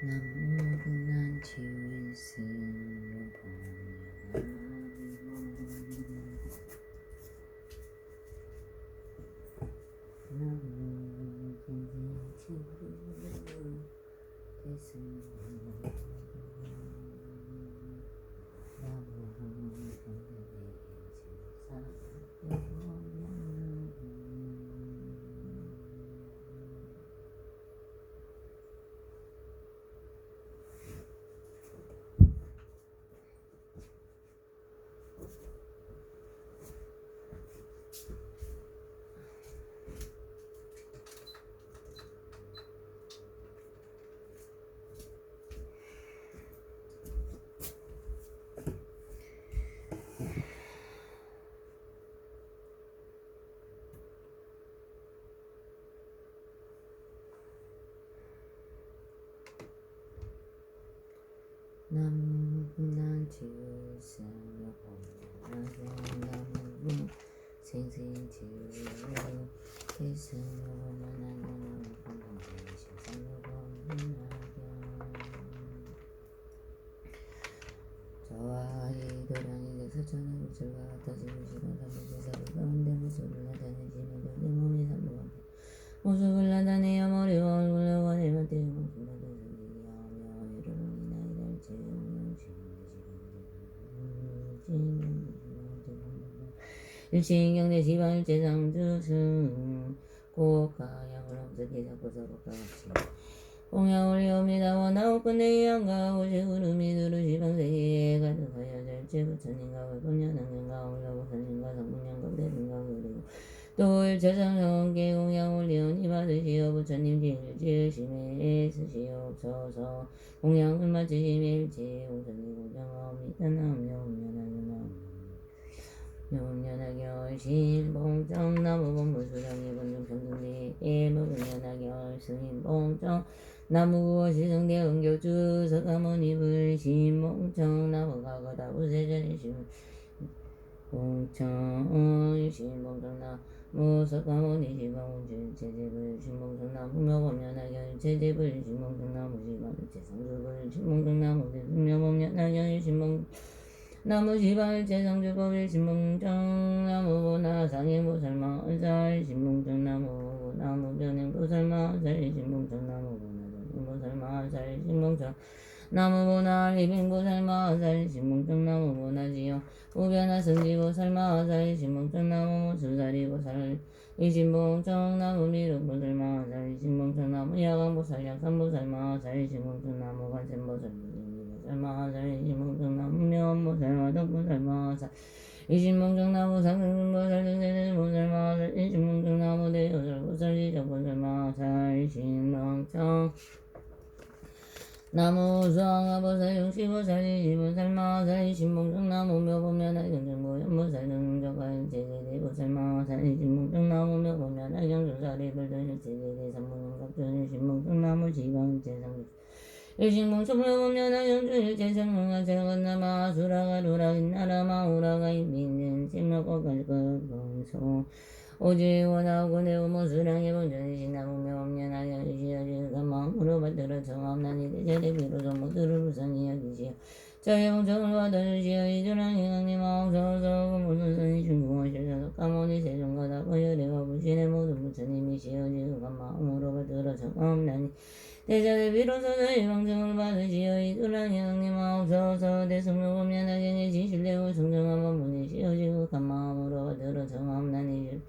나무분한 치유일승 나무분한 치유일승 나무분 생생치유 일승요만한 저와 이도량에게 서천의 우주가 같아지고 시간 삼부제사를 가운데 모습을 나타내시며 내 몸이 삼부한테 모습을 나타내어 머리와 얼굴을 원해만 떼고 일신경대 지방일제 상주승 고가양을 엄석히 잡고 서로가 같이 공양을 이옵니다. 원하고 끝내 양가 오시 구름이 두루시 방세기에 가득하여 절제 부처님과 불법년왕년과 올라보선님과 성문양과 대등과 그리고 또 일체상성계 공양 올리오니 받으시오. 부처님 지으심에 쓰시옵소서. 공양을 마치심에 일체 공선이 공정하옵니다. 남용면하기나 용연하게 얼신 봉정 나무본부 수령의 본중 평등대 무분연하게 얼승인 봉정 나무구워 시성대 은교주 서가모니불 신봉정 나무가거다 우세전의 신봉정 신봉정 나무 서가모니 시방운주 제제불 신봉정 나무 묘범연하게 제제불 신봉정 나무 시방일체 상주불 신봉정 나무 묘범연하게 신봉 나무 지방일체 상주법일 신봉정 나무보나 상행보살마 은살 신봉정 나무 변행보살마 은살 신봉정 나무보나 변행보살마 은살 신봉정 나무보나 리빙보살마 은살 신봉정 나무보나 지요 우변화 승지보살마 은살 신봉정 나무 수사리보살 이신봉정 나무 미륵보살마 은살 신봉정 나무 야광보살 약산보살마 은살 신봉정 나무 관세보살 살마살 이신봉정나무 면보살마 덕보살마살 이신봉정나무 상승보살 등세대보살마살 이신봉정나무 대여살보살 이적보살마살 이신봉정 나무 수왕아보살 육시보살 이시보살마살 이신봉정나무 묘보면하 경정보연보살 등정가인 제대대보살마살 이신봉정나무 묘보면하 경정사리 불등일 제대대 삼문영각전 이신봉정나무 지방일체상주 일신봉정 묘보면하 경정일체상문가 세건나마 수라가 루라인 나라마 우라가 인민은 찜먹고갈 것건소 오지 원하고 내우모 수량의 본전이신 나무묘업년하 여시여지가 마음으로 받들어 정함나니 대제대 비로소 모두를 우선히 여기시오 저의 봉정을 받아주시오 이주랑이 강림 마옵소서 무슨선이 중궁하셔서 까모니 세종가다 거여대가 부신의 모든 부처님이시오 지가 마음으로 받들어 정함나니 대자대 비로소 저희 방정을 받으시오 이두랑이 강림 마옵소서 대승묘범연하경에 지실대고 성정한 법문이시오 지극한 마음으로 받들어 정함나니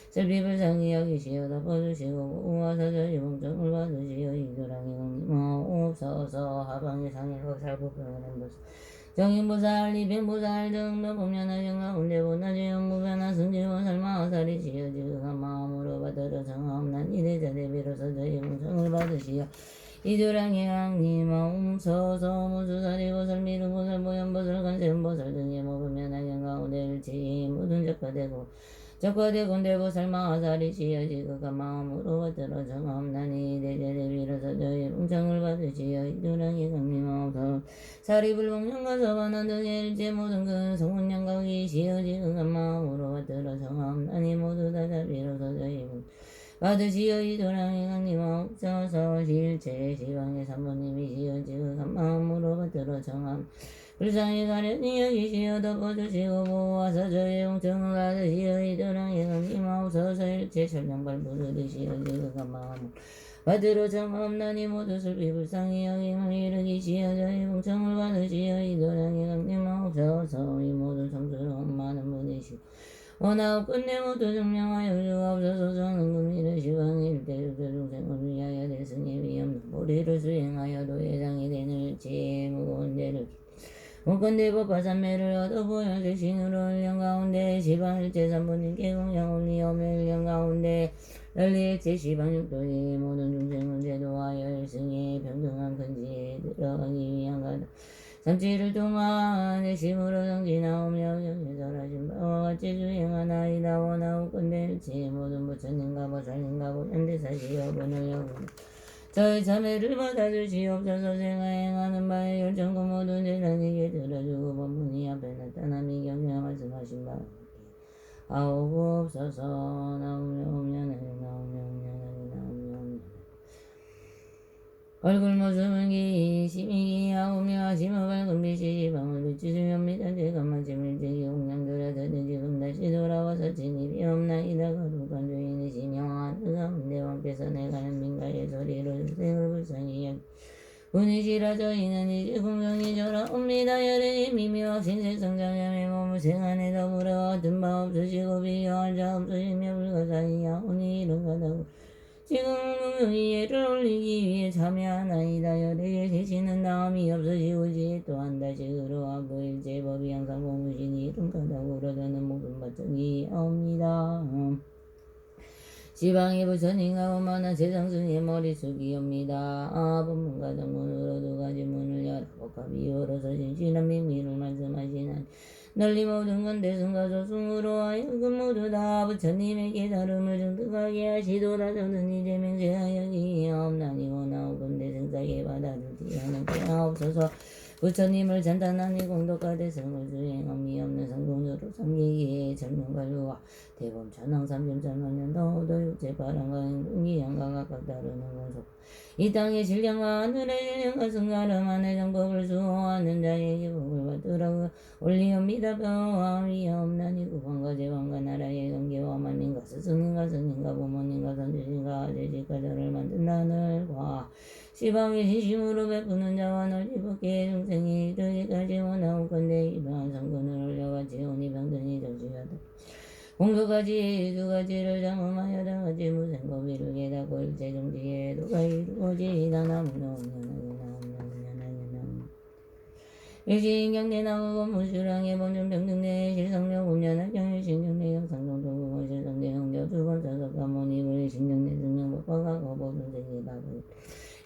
설비불상이 여기시오 덮어주시고 우와사 저희 방정을 받으시오 이두랑이 강림 마옵소서 하방의 상일보살 부편한 보살 정인보살 리빙보살 등 묘범연하경 가운데 보나지 영무변화 승지보살 마하살이시오 지극한 마음으로 받들어 정함나니 대자대 비로소 저희 방정을 받으시오 이두랑이 강림 마옵소서 무수사리보살 미륵보살 보현보살 관세음보살 등의 모범연하경 가운데 일치 모든 적과되고 대보살 마하살이시여 지극한 마음으로 받들어 정함나니 대제대 비로소 저희 봉창을 받으시어 이두랑이 강림 마옵소서 사리불봉령과 서반원 등의 일체 모든 그 성운양각이시여 지극한 마음으로 받들어 정함나니 모두 다 비로소 저희 받으시어 이도랑의 강림 없어서 실체 시방의 사모님이시여 지극한 마음으로 받들어 정함 불쌍히 가련히 여기시어 덮어주시고 보호하사 저의 용청을 받으시어 이도랑의 강림 없어서 일체 천량발 부르듯이여 지극한 마음으로 받들어 정함나니 모두 슬피 불쌍히 여김을 일으키시어 저의 용청을 받으시어 이도랑의 강림 없어서 이 모든 성스러운 많은 분이시오 원하옵 끝내 모두 증명하여 주옵소서 저는 금일의 시방일 때 중생을 위하여 대승의 위엄 보리를 수행하여 도회장이 되는 일체의 무거운 죄를 원건대 법화산매를 얻어 보여줄 신으로 1년 가운데 시방일체 삼분님께 공양 올리오며 1년 가운데 널리일체 시방육도의 모든 중생을 제도하여 일승의 평등한 근지에 들어가기 위한 가다 삼치를 통한 내심으로 정진하오며 영예절하신 바와 같이 주행하나이다 원하옵 건대 일체 모든 부처님과 보살님과 보현대사시여 분을 여부나 저의 참회를 받아주시옵소서 제가 행하는 바에 열정고 모든 제자에게 들어주고 법문이 앞에 나타남이 경외 말씀하신 바 아오옵소서 나오며 오면 나오며 오면 나오며 얼굴 모습은 기심이 하오며 심어 밝은 빛이 지방을 비추시옵니다. 제가 마침을 제기 공양들어서는 지금 다시 돌아와서 진입이 없나이다. 거룩한 주인이시며 하늘 가운데 왕께서 내가 민가의 소리를 생을 불쌍히 여 분이시라 저희는 이제 공경이 절하옵니다. 여름이 미미와 신세성장염의 몸을 생안에 더불어 같은 바 없으시고 비교할 자 없으시며 불가사의하오니 이른가다고 지금 이해를 올리기 위해 참여하나이다. 여대에 계시는 나음이 없으시고 지혜 또한 다시 그러하고 일제법이 항상 고무시니 이른가다고 그러다는 모든 바짝이 옵니다. 지방의 부처님과 오만한 세상승의 머리숙이옵니다. 법문과 정문으로 두 가지 문을 열어 복합이 열어서 진실한 명리를 말씀하시나니 널리 모든 건 대승과 조승으로 하여금 모두 다 부처님에게 다름을 정득하게 하시도다. 저는 이제 맹세하여기옵나니 원하옵은 대승사에 받아들이하는 때하옵소서. 부처님을 잔단하니 공덕과 대승을 수행함이 없는 성공으로 삼기기에 전명관료와 대범 천왕 삼점천만년 더도 육체 바람과 행동이 양과 각각 다르는 원속 이 땅의 신령과 하늘의 신령과 승가름하는 정법을 수호하는 자에게 복을 받으라고 올리옵니다. 뼈와 위에 없나니 국왕과 제왕과 나라의 경계와 만민과 스승님과 스님과 부모님과 선주신과 아재신과 저를 만든 하늘과 시방의 신심으로 베푸는 자와 널리 벗게 중생이 이르기까지 원하옵 건대 이러한 성근을 올려가 지온이 병든이 정지하다 공도까지 두 가지를 장엄하여 다같이 무생법 이루게 닫고 일체 정지에 도가 이루어지이다. 나무나 일시인경대 나무고 무수랑의 범준 병등대 실성력 운전한 경일신경대 영상동도구원 실성대 형교 두번 사석가 모니불 신경대 승명법화가 거보중생이 바보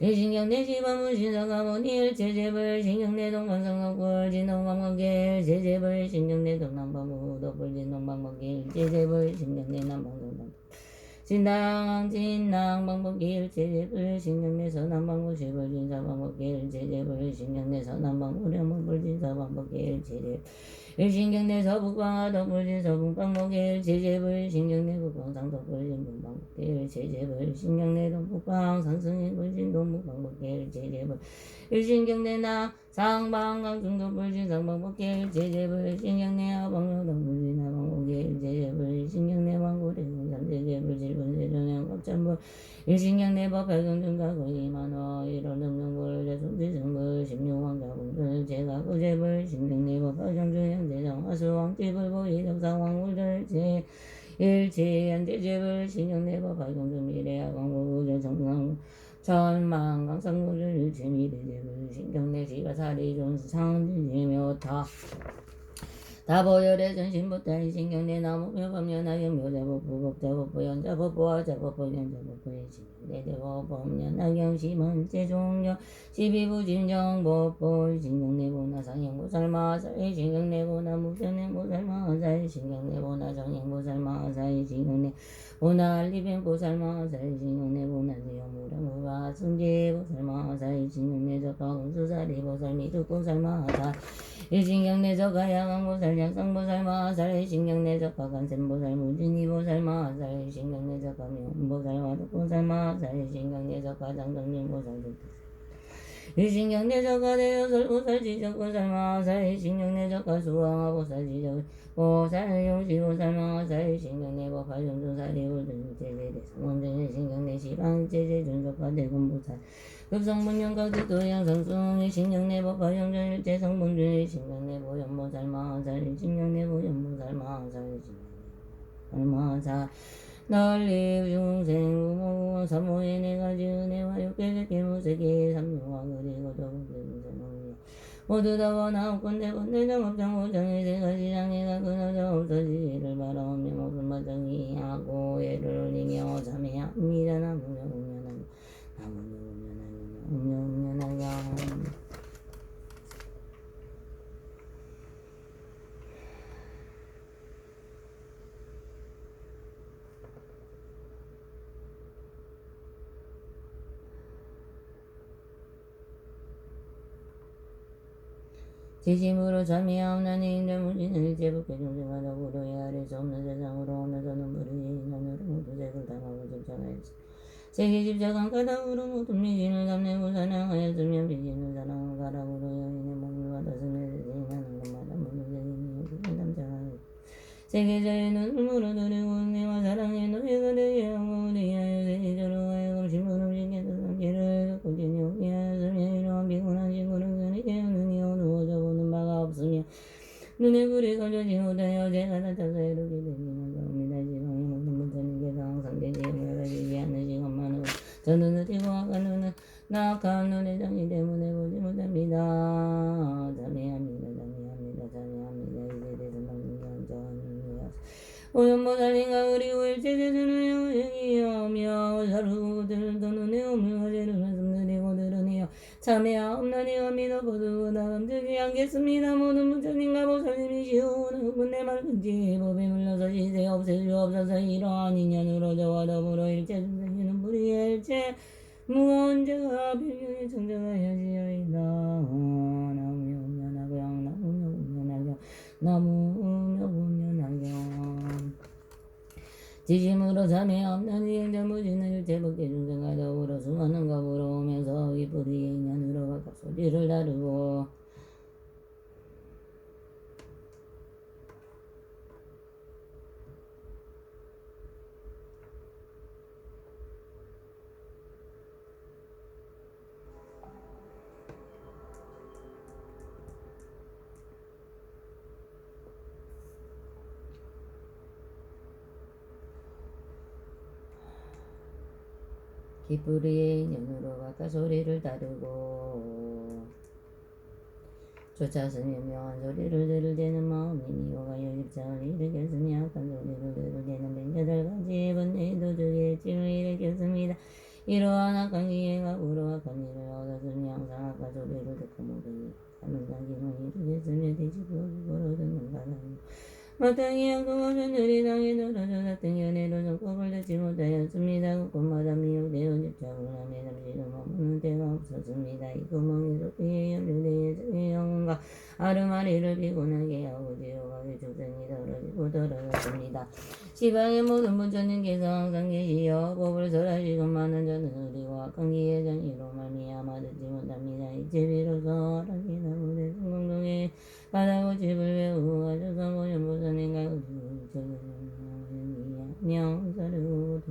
일신경대 시범은 신사가 모니 일체제불 신경대 동반성덕불 진동방광계 일체제불 신경대 동남방구 도불 진동방광계 일체제불 신경대 남방성당 진당방법계 일체제불 신경내 서남방법 제불 진사방법계 일체제불 신경내 서남방법 령방불 진사방법계 일체제불 일신경내 서북방하 덕불 진서북방법계 일체제불 신경내 북방상덕불 진북방법계 일체제불 신경내 동북방 상승인불 진동북방법계 일체제불 일신경내 상방강중덕불 진상방법계 일체제불 신경내 하방역덕불 진하방법계 일체제불 일신경내 방구대군 삼세제불 질분세종양 법찬불 일신경내 법팔경중가 거의만화 일원등등불 대성지승불 십육왕자분불 제가구제불 신경내 법팔경중형제정 화수왕지불 보이덕상왕불절제 일체현대제불 신경내 법팔경중 미래하광불 정상 천만강상무를 일체미대제불 신경내 지가사리존상지묘타 다보열의 전신부터 신경내 나무며 법연하여 묘자법부 법자법부 연자법부 화자법부 연자법부 신경내 대법법 연하경 심은제 종경 시비부 진정법부 신경내 보나상행보살마사의 신경내 보나무변행보살마사의 신경내 보나정행보살마사의 신경내 보나알리뱅보살마사의 신경내 보나지영무량무가 승제보살마사의 신경내 적하공수사리보살 미륵보살마사 일신경내적가 야광보살 약상보살 마하살 일신경내적가 간센보살 무진이보살 마하살 일신경내적가 명보살 와득보살 마하살 일신경내적가 장정진보살 일신경내적가 대여설보살 지적보살 마하살 일신경내적가 수왕하보살 지적보살 용시보살 마하살 일신경내법화 용조사리 울등제제대 성원정 일신경내 시방제제 준적가 대군보살 급성분연각 극도양성승 일신경내법화 용전일제 성분주 일신경내 보현보살 마하살 일신경내 보현보살 마하살 마하살 널리 중생 우모 사모의 네가지 은혜와 육계적기 무색이 삼류와 그리고 더욱생성이야 모두 다 원하옵건대 건대정업장 오정의 세가지 장애가 끊어져 없어지기를 바라오며 모든 마정이하고 예를 올리며 참회합니다. 나무며 우면하며 나무며 우면하며 지심으로 참여하옵나니 인자무지는 일제북계 중생하다 구로에 아릴 수 없는 세상으로 오면서는 불의 인연으로 모두 색을 당하고 집착하였지 세계 집착한 까닭으로 모든 미신을 담내고 사랑하였으며 비신을 사랑한 가락으로 여인의 몸을 받았으며 세상하는 것마다 모든 세계는 여기에 남자하였지 세계자의 눈을 물어들이고 은혜와 사랑의 노예가 되게 하고 우리하여 세계자로 하여금 심부름 시켜서 삼기를 갖고 지내오게 하였으며 이러한 비곤한 신고를 그에게 눈이 어두워져 보는 바가 없으며 눈에 불이 꺼져지 못하여 제가 다쳐서 이르게 되기는 사옵니다. 지방의 모든 부처님께서 항상 대지에 열어지지 않는 시간만으로 저는 느리고 아까는 나악한 눈의 장이 때문에 보지 못합니다. 참회합니다. 이제 대해서 먹는 영자는 오염보살인가 그리고 일체제주는 영행이하며 사르고들 또는 내오며 죄를 말씀드리고 들으니요 참회하옵나니와 믿어보도 나감되지 않겠습니다. 모든 부처님과 보살님이시오 군대 말든지 법에 물러서 시세 없애주옵소서. 이러한 인연으로 저와 더불어 일체 중생이는 불의의 일체 무거운 죄가 변경에 청정하여지어이다. 나무며 운면하경 나무며 운면하경 나무며 운면하경 지심으로 참회하옵나니 인자무지는 일체법계 중생과 더불어 수많은 겁으로 오면서 이 불의의 인연으로 각각 소리를 다루고 기쁘리의 인연으로 각각 소리를 다루고 쫓아서며 묘한 소리를 들을 때는 마음이 미워가 여집장을 일으켰으며 악한 소리를 들을 때는 맹자들같이 번뇌의 도둑의 찜을 일으켰습니다. 이러한 악한 기회가 우로 악한 일을 얻었으며 항상 악한 소리를 듣고 모든 하는 당기만 일으켰으며 뒤집어 그거로 듣는 바람이 마땅히 양도와 전율이 당에 떨어져 같은 연애로 정법을 듣지 못하였습니다. 그곳마다 미혹되어 집착을 하며 잠시도 머무는 때가 없었습니다. 이 구멍에서 그의 연료대의 영혼과 아르마리를 피곤하게 하고 지옥하게 죽생이 떨어졌습니다. 시방의 모든 부처님께서 항상 계시어 법을 설하시고 많은 자는 의리와 악한 기의 장이로 말미암아 듣지 못합니다. 이제 비로소 하락이나 무대 성공동에 바다고 집을 외우고 가셔서 보현보살님과 명사르고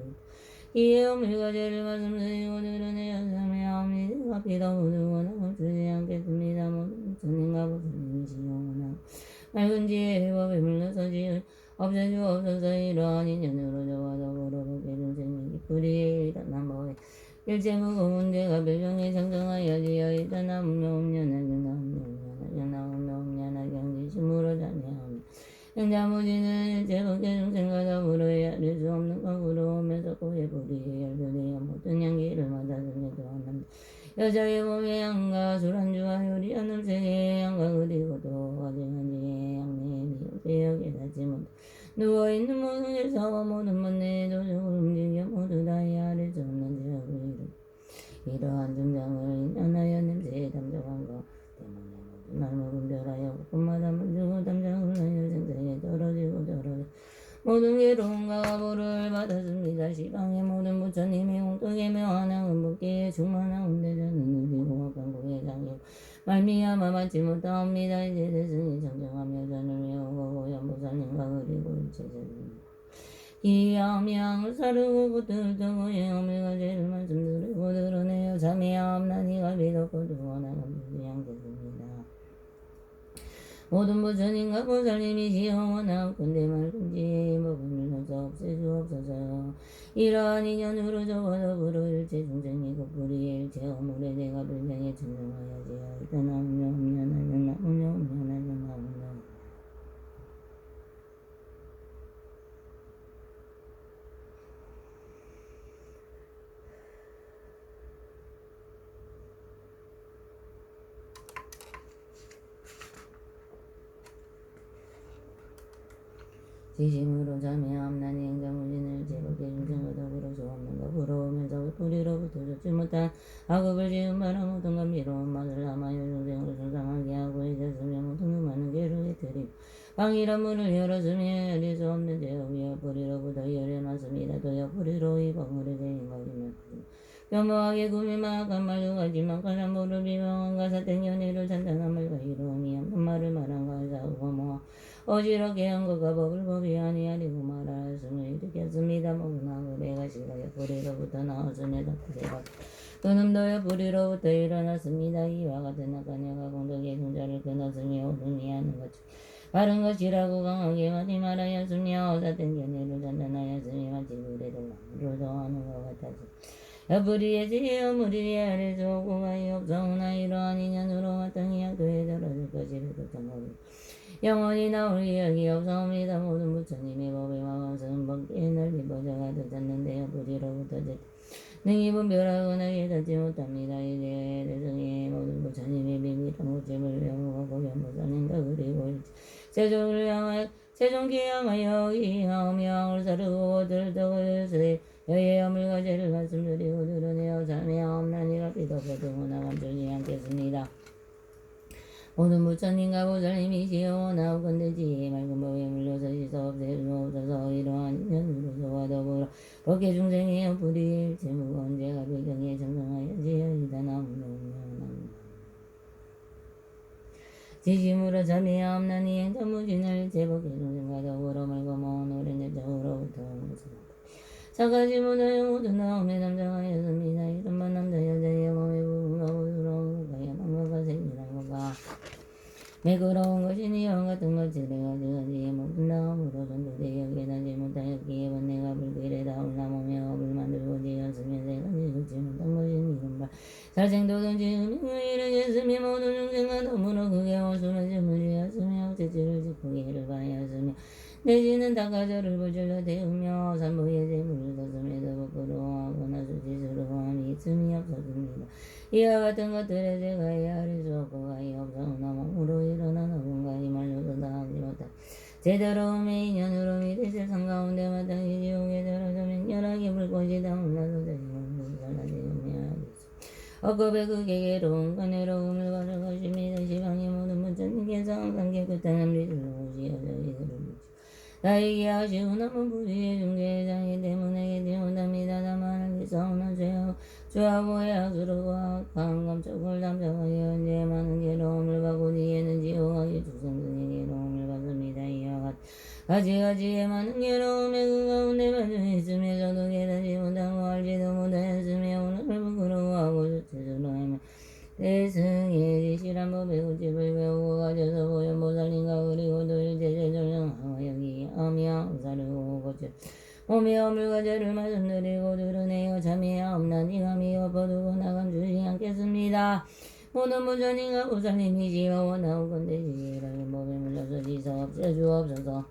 이에 오물과 죄를 말씀드리고 들으내어 참회하옵니다. 피도 묻으거나 멈추지 않겠습니다. 모든 부처님과 보살님이시오나 맑은 지혜의 법에 물러서지 없애주옵소서. 이러한 인연으로 저와 더불어 법계 중생이 기쁘리에 일어난 법에 일체 무거운 죄가 별종에 정정하여지어이다. 나무며 음련하경 나무며 음련하경 나무며 음련하경 지심으로 참회하옵니다. 영자무지는 일체 법계 중생과 더불어 헤아릴 수 없는 것으로 오면서 고의 불의에 열교되어 모든 양기를 맞았으며 또한 여자의 몸의 양과 술안주와 요리한 음색의 양과 그리고도 어징한 지의 양내의 미혹되어 깨닫지 못 누워있는 모든 일사와 모든 번뇌의 도적을 움직여 모두 다 헤아릴 수 없는 죄악을 이러한 증상을 인연하여 냄새에 담적한 것 때문에 모든 날 먹은 별하여 꿈마다 물주고 담장을 하여 생생에 떨어지고 모든 괴로움과 가보를 받았습니다. 시방의 모든 부처님의 공덕에 명하는 은복기에 충만한 은대전은 의리고 강국의 장이고 말미암아 받지 못하옵니다. 이제 대승이 정정하며 전을 외우고 연보살님과 그리고 일체전입니다. 이암양을 사르고 그들 정오 영험을 가지를 말씀드리고 드러내어 자매암나니가 믿었고 두원하는 양되습니다. 모든 부처님과 보살님이시여 원하건대 말금지에 먹음을 넣어서 없애주옵소서. 이러한 인연으로 적어도 불어 일체 중생이 곧불이에 일체 어물에 내가 불명에 증명하여지야. 이따 나무냐. 지심으로 자매함나니 행자무진을 제복의 중생과 더불어 조없는가 부러우면서 뿌리로부터 쫓지 못한 악업을 지은 바라 모든 감미로운 맛을 남하여 중생을 손상하게 하고 잊었으며 모든 많은 괴로움의 들이 방이란 문을 열었으며 열릴 수 없는 제업이여 뿌리로부터 열려놨습니다. 또여 뿌리로 이 방울의 대인각이며 겸허하게 구미만한 말도 가지만 가난 모를 비명한가 사땡 연애를 잔잔한 말과 이로움이 없는 말을 말한가 사우고 뭐 어지럽게 한 것과 법을 법이 아니하리고 말하였으며 일으켰습니다. 모든 악업의 가시가여 뿌리로부터 나왔으며 덕후세가 그놈도여 뿌리로부터 일어났습니다. 이와 같은 악간여가 공덕의 중자를 끊었으며 오등이 하는 것 바른 것이라고 강하게 하지 말하였으며 사땡 연애를 잔잔하였으며 마치 물에 들락으로 더하는 것 같아서 뿌리에 지어 무리에 아래 쏘고 가히 없사오나 이러한 인연으로 마땅히 약도에 들어줄 것이라도 정하고 영원히 나올 기약이 없사옵니다. 모든 부처님의 법에 와와서는 번기에 넓이 버져가 듣었는데요. 뿌리로부터 능히 분별하거나 깨닫지 못합니다. 이제 대승의 모든 부처님의 비밀한 모집을 외우고 연보살님과 그리고 세종을 향하여 세종기에 향하여 이하오며 사르고 들떡을 세 여의 어물과 죄를 말씀드리고 드러내어 자매하옵나니가 비덮어 등호나 감추지 않겠습니다. 모든 부처님과 보살님이시여 원하옵건대 지혜의 맑은 법에 물려서 씻어 없애주옵소서. 이러한 인연으로서와 더불어 법계 중생의 뿌리일 체 무거운 죄가 배경에 정정하여지어이다. 나무나무나무 지심으로 자매하옵나니 행자무진을 제법계 중생과 더불어 맑고 먼 오랜 옛적으로부터 사가지 못하여 모두 나옴에 남장하였습니다. 이른바 남자 여자의 몸의 부분과 부스러운 것과 야망과 생이란 것과 매끄러운 것이니 영 같은 것을 내가 지어지에 모든 나옴으로 전도되어 깨닫지 못하였기에 번뇌가 불길에 다올라 몸에 업을 만들고 지었으며 내가 지었지 못한 것이니 이른바 살생도든 지으며 이르겠으며 모든 중생과 더불어 그게 어수는 무지였으며 억제지를 짓고 예를 바하였으며 내지는 닭가저를 불질러 대우며 산보의 재물을 뒀음에도 부끄러워하거나 수치스러워함이 있음이 없었습니다. 이와 같은 것들에 제가 헤아릴 수 없고 가히 없사오나 몸으로 일어나 누군가 이 말로도 다 하지 못한 제대로움의 인연으로 믿을 세상 가운데 마땅히 지옥에 들어서 맹렬하게 불꽃이 다운나서 대지문을 잘라지으며 억겁의 그 개개로운 은혜로움을 가질 것입니다. 시방의 모든 부처님께서 항상 깨끗한 함리들로 오시어 저희들을 나에게 하시고 남은 부지의 중재의 장이 때문에 깨지 못합니다. 다만 알기싸우는 죄하고의 악수르고 악한 감촉을 담당하여 언제 많은 괴로움을 받고 뒤에는 지옥하게 축생등의 괴로움을 받습니다. 이와 가지가지의 많은 괴로움의 그 가운데 빠져 있으며 저도 깨닫지 못하고 알지도 못하였으며 오늘을 부끄러워하고 수치스러워하며 대승의 지시란 법의 고집을 배우고 가져서 보현보살님과 그리고 또 일제제 전령하고 여기 암양사르고 고집 몸의 어물과 죄를 말씀드리고 드러내어 자매하옵나니 감히 엎어두고 나감주지 않겠습니다. 모든 부처님과 보살님이시여 원하옵건대 지혜라는 법에 물려서 지서 없애주옵소서.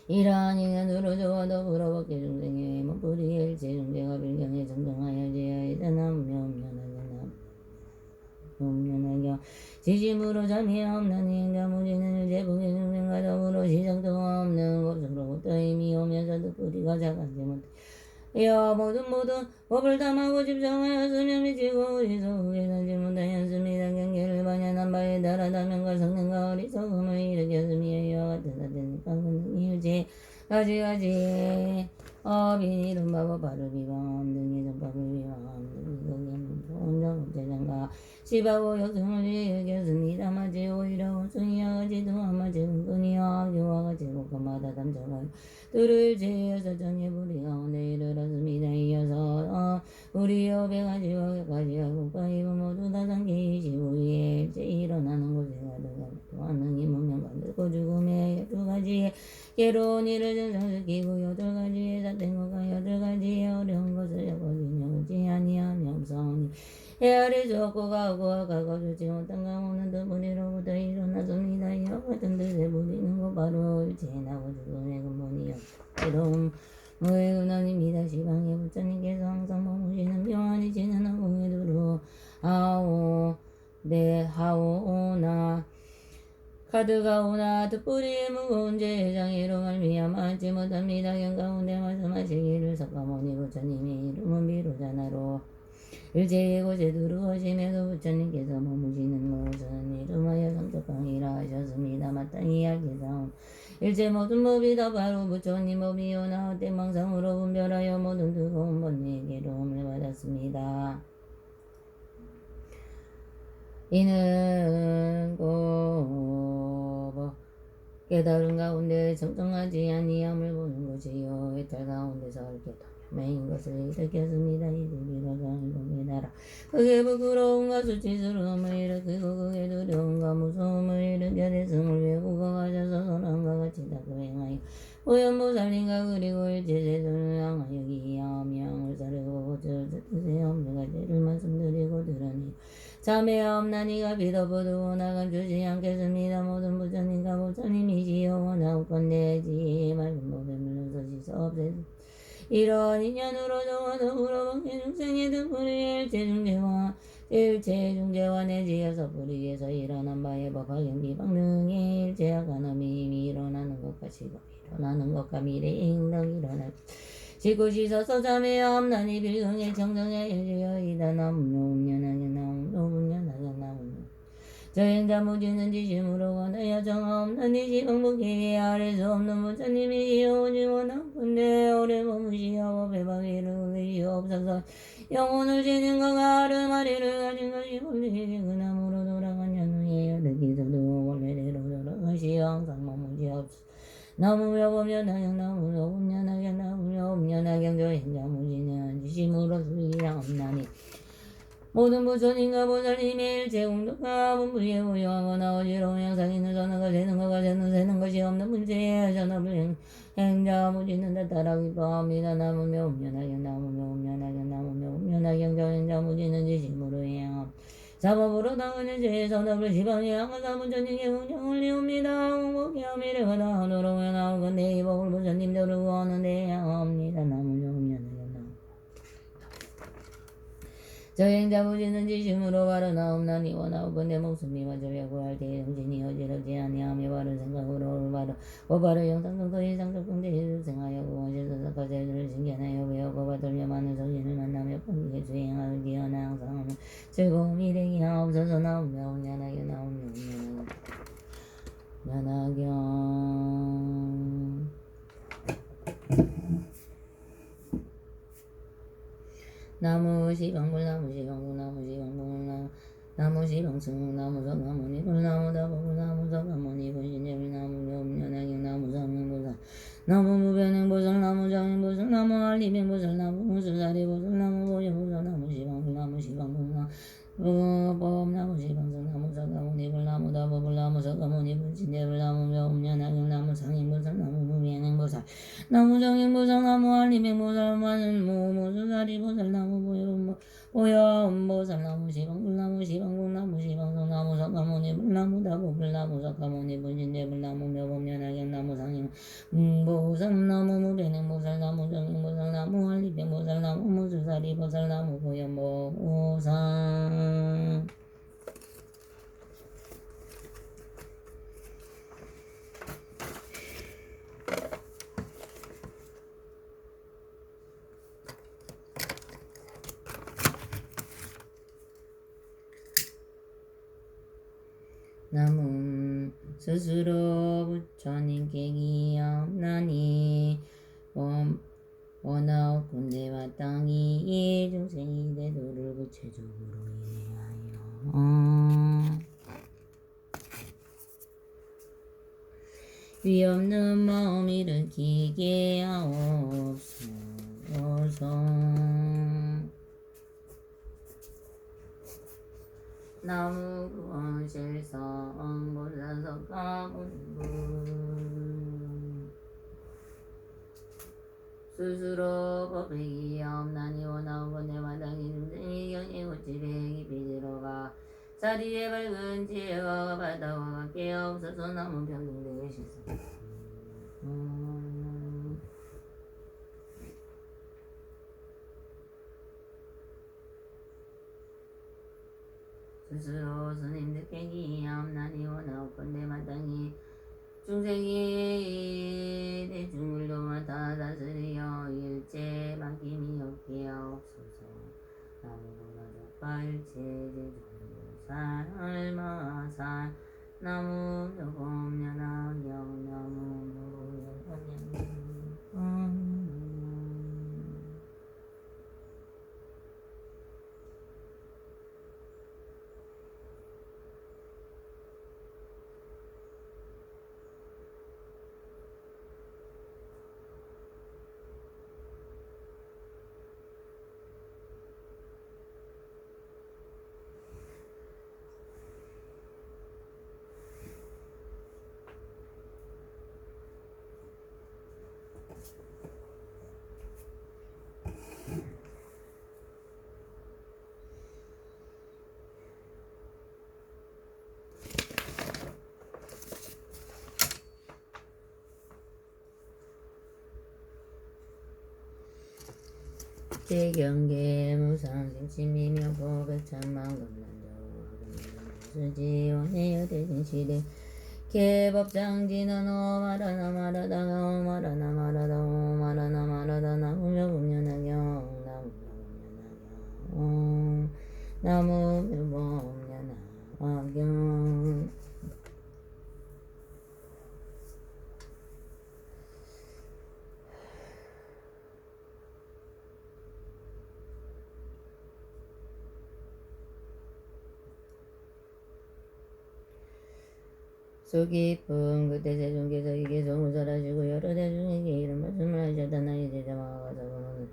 이러한 인연으로 저와 더불어 법계 중생의 몸뿌리에 일체 중생과 빌경에 정정하여지어이다. 남묘면하게 남묘면하게 지심으로 자매하옵나니 행자무지는 제복의 중생과 더불어 시작도 없는 것으로부터 이미 오면서도 뿌리가 작아지 못해 이어 모든 법을 담하고 집중하였으며 미치고 어리석게 살지 못하였습니다. 경계를 반연한 바에 따라 다면과 성능과 어리석음을 일으켰으며 이와 같은 사태니까 그는 일제 가지가지 어빈 이른 바보 바로 비방함 등의 정법을 비방함 등의 온전 제장과 시바고 역성을 일으켰습니다. 마치 오히려 원숭이와 같이 등한마치 은근히와 교와 같이 복음마다 담자가 뜰을 제어서 정해 부리 가운데 이르렀습니다. 이어서 우리 여배 가지와 가지하고 가입은 모두 다 잠기시 후에 일제 일어나는 곳에 가득하고 하느님 문명 만들고 죽음의 12가지의 괴로운 일을 전성시키고 8가지의 사태과 8가지의 어려운 것을 여거지며 오지 아니하며 없사오니 헤아릴 수 없고 가고 주지 못한 가없는 두 무리로부터 일어났습니다. 이와 같은 뜻에 부리는 것 바로 일체에 나고 죽음의 근본이요 괴로움 무의 근원입니다. 시방의 부처님께서 항상 머무시는 평안히 지는 항공에 두루 하오나 가득하오나 뜻뿌리의 무거운 제장애로 말미암아 알지 못합니다. 경가운데 말씀하시기를 석가모니 부처님의 이름은 비로자나로 일제의 곳에 두루하심에도 부처님께서 머무시는 곳은 이름하여 성적강이라 하셨습니다. 마땅히 알기사온 일제 모든 법이 다 바로 부처님 법이오나 헛된 망상으로 분별하여 모든 뜨거운 번뇌의 괴로움을 받았습니다. 이는 꼭 깨달은 가운데 정정하지 아니함을 보는 것이요 해탈 가운데서 알겠다. 매인 것을 일으켰습니다. 이들이라가 일본 깨달아 그게 부끄러움과 수치스러움을 일으키고 그게 두려움과 무서움을 일으켜냈음을 외우고 가셔서 선함과 같이 다 수행하여 오연보살님과 그리고 일제세존을 향하여 기하며 사르고 고쳐을 뜻에 없는 가지를 말씀드리고 들으니 자매하옵나니가 비더부두고 나간 주지 않겠습니다. 모든 부처님과 부처님이시여 원하옵건대지 맑은 법에 물러서시서 없애주 이러한 인연으로 저와 더불어 방해 중생의 등불의 일체 중재와 내지어서 뿌리에서 일어난 바의 법화경 비방능의 일체와 간음이 이미 일어나는 것과 지금 일어나는 것과 미래에應当 일어날 지구시 서서 자매하옵나니 빌경의 정정에 일주여이다 나무묘음년하게 나무묘음년하게 나무묘 저행자 무지는 지심으로 원하여 정하옵나니 지방복행에 아래 수 없는 부처님이시여 오직 원하건대 오래 머무시어 배방위를 의시옵소서. 영혼을 지닌 것과 아르마리를 가진 것이 본래의 그 나무로 돌아간 연후에 여득기서도 원래대로 돌아가시어 항상 머무시옵소서. 나무며 범연하경 나무며 범연하경 나무며 범연하경 저행자 무지는 지심으로 수리하옵나니 모든 부처님과 보살님의 일체 공덕과 분부에 무효하거나 어지러운 양상있는 전화가 되는 것과 되는 것이 없는 문제에 전업을 행자 무지는 다 따라 기뻐합니다. 나무며 음연하경 나무며 음연하경 나무며 음연하경 저행자 무지는 지심으로 행함 사법으로 당하는 죄의 선업을 지방에 항하사 부처님께 공정을 내옵니다. 공복이야 미래가 다하도록 해나오건대 이 법을 부처님대로 구하는데 향합니다. 나무며 음연하경 저행자 무지는 지심으로 바로 나옵나니 원하옵건대 목숨이 맞으려 구할 때에 정신이 어지럽지 아니하며 바른 생각으로 바로 오바를 영상성도 인상적공대를 생하여 구원실소서 거제를 신견하여 배우고 받으려 많은 성신을 만나며 본기에 수행하여 기어나 항상 하며 즐거움이 되게 하옵소서. 나오며 운연하게 나오며 운연하경 나무 시방불 나무 시방불 나무 시방불 나무 시방승 나무 석가모니 불나무 다보불 나무 석가모니 불신제불 나무 묘음연하경 나무 성행보살 나무 무변행보살 나무 정행보살 나무 알리뱅보살 나무 무술사리 보살 나무 보여보살 나무 시방불 나무 시방불 나무 나무 시방승 나무 석가모니 불나무 다보불 나무 석가모니 불신제불 나무 묘음연하경 나무 상행보살 나무 무변행보살 나무 정행보살 나무 알리뱅보살 무술사리 보살 나무 보여보살 나무 시방불 나무 시방불 나무 시방승 나무 석가모니 불나무 다보불 나무 석가모니 불신제불 나무 묘음연하경 나무 상행보살 나무 무변행보살 나무 정행보살 나무 알리뱅보살 나무 무술사리보살 나무 보여보살 남은 스스로 부처님 계기없나니 원하옵 군대와 땅이 중생이 대도를 구체적으로 이해하여 위없는 마음 일으키게 하옵소서. 나무 구원실성 보사석가문분 스스로 법행이 없나니 원하옵 건대 마땅히 중생이 경이 고치백이 비지로가 자리에 밝은 지혜가 바다와 함께 없어서 남은 평등되게 실성 스스로 스님들 깨기 없나니 원하옵 건대 마땅히 중생이 대중을 도맡아 다스리어 일체 맡김이 없게 하옵소서. 나무보다 적발체 제종사 얼마사 나무 묘공연학경 나무 묘공연학경 제경계 무상생치미며 고백천만금난조 수지원해여 대진시대 개법장지는 오마라나 마라다 오마라나 마라다 오마라나 마라다 나무묘법연하경 나무묘법연하경 수 깊은 그때 세종께서 이 개성을 설하시고 여러 대중에게 이런 말씀을 하셨다. 나의 제자마가 가서는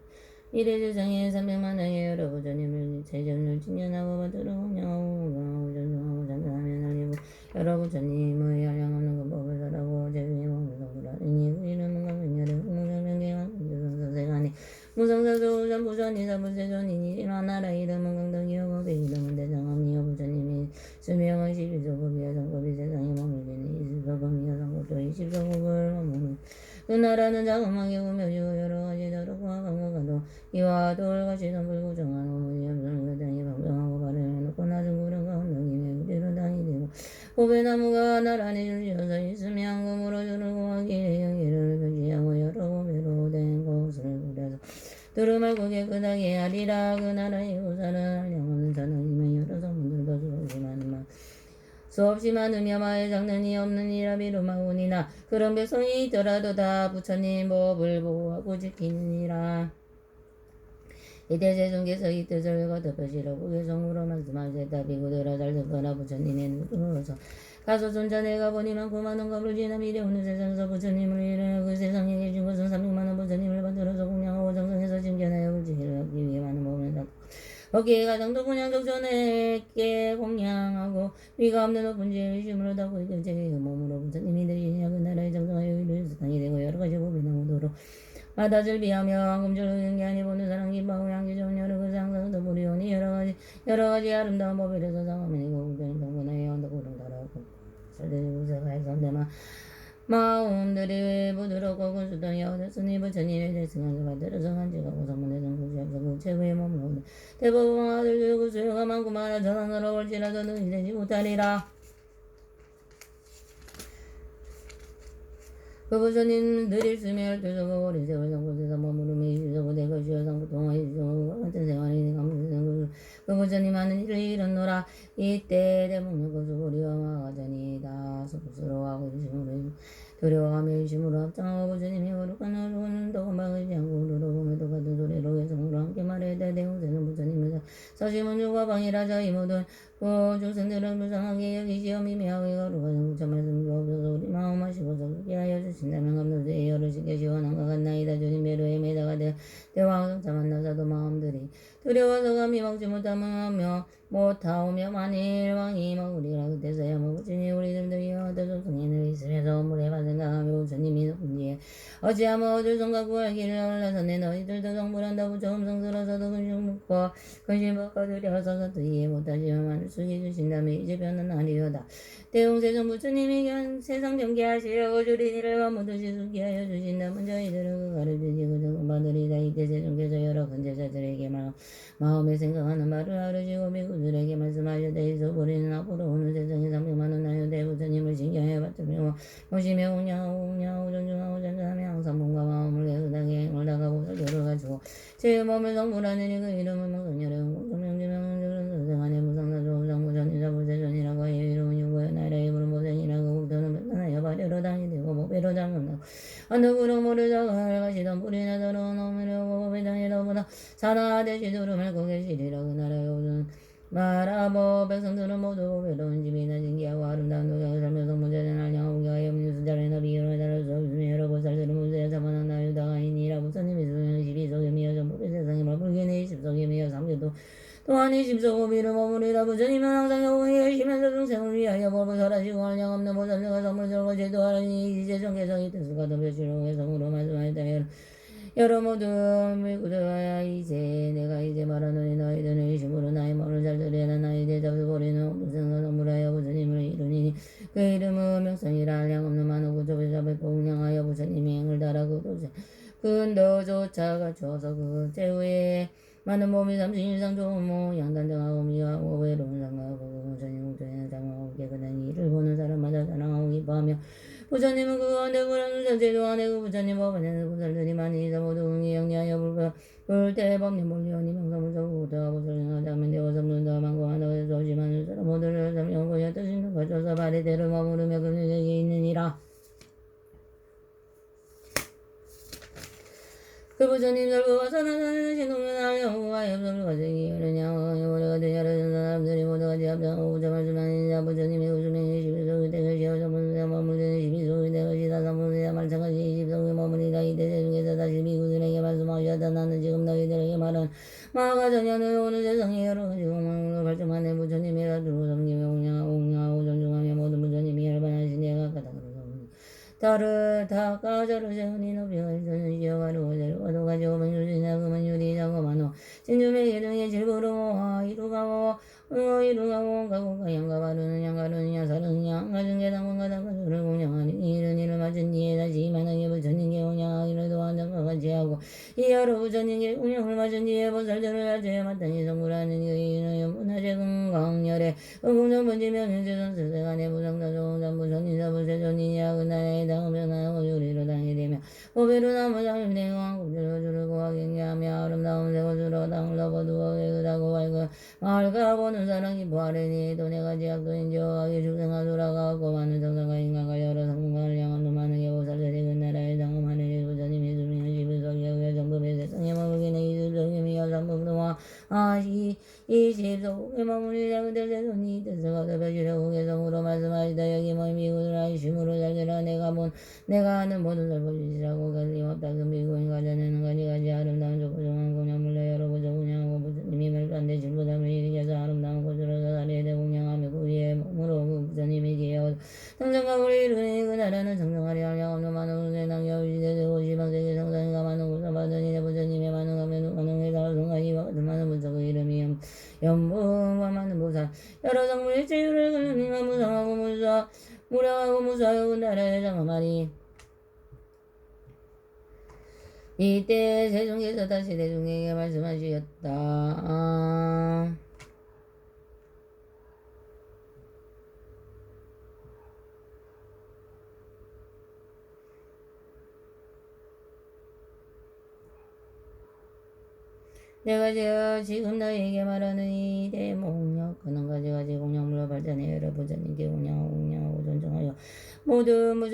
미래 세상에 300만 명의 여러 부처님을 세전을 칭찬하고 받들어 공양하고 공양하고 존중하고 찬송하며 날리고 여러 부처님의 한량없는 그 법을 설하고 제중에 먹는 성불하 이니 그 이름은 강명렬의 무성명경한 선생하니 무성사조 전부전이 사부세존이니 일어나라 이름은 강덕이요 그 이름은 대장암이요 부처님이 수명은 12소급이여 성급이 세상에 머물리니 20소급이여 성급도 20소급을 머무는 그 나라는 자그마하게 구며지고 여러 가지 다르고와 강력하도 이와 돌같이 선불고 정한 어머니 염소는 여당이 방정하고 발을 해놓고 낮은 구름과 언덕이며 그대로 당이 되고 보배나무가 나란히 줄지어서 있으며 황금으로 줄을 고하기에 영예를 표지하고 여러 보배로 된 곳을 꾸려서 두루말 고개 끄덕이 하리라. 그 나라의 우사는 한량없는 자능이며 여러 성문들도 수없이 많으며 마의 장난이 없느니라. 비루마오니나 그런 백성이 있더라도 다 부처님 법을 보호하고 지키느니라. 이때 세종께서 이 뜻을 거듭하시라고 개성으로 말씀하셨다. 비구들아 잘 듣거라. 부처님의 누구로서 가서 존전해 가보니 많고 많은 겁을 지나 미래오는 세상에서 부처님을 이르러 그 세상에 계신 것은 300만원 부처님을 받들어서 공양하고 정성해서 징견하여 불지를 얻기 위해 많은 몸을 닦고 거기에 가장도 그냥 적전했게 공양하고 위가 없는 높은 지혜의 힘으로 닦고 있던 제의 몸으로 부처님이 되시냐. 그 나라의 정성하여 이르는 세상이 되고 여러 가지 법이 나오도록 바다를 비하며 황금줄을 경계하니 보는 사람 기뻐하고 향기 좋은 여러 그 상상도 부리오니 여러 가지 아름다운 법이라서 상하면 이거 우변 동문의 언덕으로 달아오고 설대지 구세가해선대마 마음들이 부드럽고 군수동이 얻었으니 부처님의 대승하게 받들어서 간직하고 성문의 정국시합서 그 최고의 몸으로 오늘 대법원 아들들 그 수요가 많고 많아 전환으로 올지라도 능히 되지 못하리라. 그 부처님 늘 일수며 열두서고 오랜 세월 성곳에서 머무르며 일주서고 대것이여 성부통화 일주서고 같은 생활이 감수생 그 그 부처님 하는 일을 이뤘노라. 이때 대목는 그 소리와 마가전이다. 스스로하고 유심으로 두려워하며 유심으로 합장하고 부처님이 거룩한 얼굴은 더 금방하지 않고 우르르고매도 같은 소리로 개성으로 함께 말해야 대웅세는 부처님을 서심은 주가 방이라 저희 모든 그 중생들은 불쌍하게 여기시어 미미하게 거룩한 부처 말씀 주옵소서. 우리 마음 하시고 속게 하여 주신다면 감독의 어르신께 시원한가 같나이다. 주님 배로에 매다가 대왕성자 만나서도 마음들이 두려워서 감히 먹지 못하며 못하오며 만일 왕이 먹으리라. 그때서야 먹으시니 우리들도 이와 같은 성인을 있으면서 물에만 생각하며 부처님이 높은지에 어찌하며 얻을 성과 구할 길을 올라서네. 너희들도 성불한다. 부처 음성스러서도 근심 묻고 근심 받고 두려워서 이해 못하시면 만을 숙이 주신다면 이제 변은하리로다. 대웅세존 부처님이 세상 경계하시려고 주린 이를 와무듯이 숙게 하여 주신다면 저희들은 그 가르치시고 적응받으리다. 이때 세존께서 여러 근제자들에게 마음에 생각하는 말을 아르시고 비구들에게 말씀하셨대. 있어버리는 앞으로 오는 세상에 300만원 나요대 부처님을 신경해 받들며 모시며 웅냐하고 존중하고 전전하며 항상 몸과 마음을 깨끗하게 행을 나가고 설교를 가지고 제 몸을 성불하느니 그 이름을 명성열의 공명지명은 선생안에 무상사조 무상무전이자 부세전이라고 하여 이름은 유고여 나라의 이름은 모생이라고 국도는 변하여 발효로 당이되고 목배로 당근하고 언덕으로 모르다가 가시던 뿌리나 더러운 어머니로 법회당에로보다 산하대시도를 밟고 계시리라. 그 나라의 오는 말하고 백성들은 모두 외로운 집이나 진기하고 아름다운 노경을 살면서 문제는 알량하고 경하여 문수자리나 비유를 다룰 수 없으며 여러 보살들은 문제에 사만한 나유다가 아니니라. 부처님이 수명이 12속이며 전부의 세상에 머물기는 20속이며 삼계도 또한 20속 비를 머무리라. 부처님은 항상 영원히 계시면서 중생을 위하여 법을 설하시고 한량없는 보살들과 선물 절고 제도하니 이제 정개성이 뜻을과 덤벼치로 개성으로 말씀하였다. 여러 모든 물구들하여 이제 내가 이제 말하노니 너희들은 의심으로 나의 말을 잘 들으라. 나의 대답을 버리는 무생을 선물하여 부처님을 이루니 그 이름은 명성이라. 한량없는 만호구 조배잡을 공양하여 부처님이 행을 달하고 근도조차 갖추어서 그 제후에 많은 몸이 30인상 좋은 모 양단등하고 미화하고 외로운 상가하고 부처님 공통에 장하고 깨끗한 일을 보는 사람마다 사랑하고 기뻐하며 부처님은 그 가운데 불안한 전제도 안에 그 부처님 법안에는 보살들이 많이 있어 모두 응이 영리하여 불대법님 몰리오니 명사무적으로 고대하고 설명하자면 되어서 문다 망고 하나에서 오지만 사람 모두를 설명하여 뜻있는 거쳐서 바리대를 머무르며 그들에게 있느니라. 그 부처님 설부와 선하사는 신동면하여 영구와 엽섭을 가지기 어려냐 오래가 되냐라는 사람들이 모두가 지합장하고 부처 말씀하는 자 부처님이 우수명이 12속이 되것이여 전문세가 머물리는 12속이 되것이다. 삼문세가 마찬가지 20속이 머물리다. 이때 세중에서 다시 미구들에게 말씀하셨다. 나는 지금 너희들에게 말한 마가 전혀는 오는 세상에 여러 가지 공망으로 발전하는 부처님이라 두고 섬기며 옹양하고 존중하며 모든 부처님이 열반하신 예가 까다로워 다를 다 까저를 세우니 높이가 있어는 지어가지고 제로가도 가지고 명주지나 그만 유리 자고만호 진주의 예등의 질부르고 이루가고 이루가고 가고 가양가 바르는 양가르는 야사르는 양가중계 당원가 당가주를 공양하니 이런 일을 맞은 뒤에 다시 만하게 부처님께 공양하기를 도안장과 같이 하고 이하로 부처님께 공양을 맞은 뒤에 보살들을 알제에 마땅히 성불하는 이는 연분하제 건강열에 공정 번지명 현재전 세세간의 부상사종 전부전인사 부세전이냐 그날에 당변하고 유리로 당이 되며 보배로 나무 장임 대공한 국주로 주르고 하경계하며 아름다운 세고주로 당을 넘어두어 깨끗하고 맑아 보는 사람 기뻐하려니 또 내가 지약도인 지어가기 축생하소라가 없고 많은 정상과 인간과 여러 성공을 향한 많은 예보살들이 그 나라에 당함하느니 부처님이 수명한 11석이여 정법의 세상에 머물기는 20석이며 삼법도와 20석에 머물리라. 그때 세손이 뜻을 벼시려고 개성으로 말씀하시다. 여기 모인 미국을 아이심으로 잘들어 내가 아는 모든 설법이시라고 걸림없다. 그 미국인 가져내는 가지가지 아름다운 조고정한 공양물로 여러 보조 공양하고 부처님이 말단대 질보담을 일으켜서 아름다운 곳으로 사다리에 대공양하며 그 위에 몸으로 그 부처님이 기어 당정각을 이루니 그 나라는 정정하리 한량없는 만원 세상여 시대되고 시방세계 성상이가 많은 곳을 받으니 내 부처님의 만능하면 만능의 다성가이와 같은 많은 부처 그 이름이 연무와 많은 보살 여러 성물의 제유를 그르니가 무상하고 무량하고 무사하여 그 나라에 장엄하니 이때 세종께서 다시 대중에게 말씀하시었다. 내가 지금 너에게 말하는 이 대목력 그는 가지가지 공양물로 발전해 여러 부처님께 공양하고 존중하여 모든 무전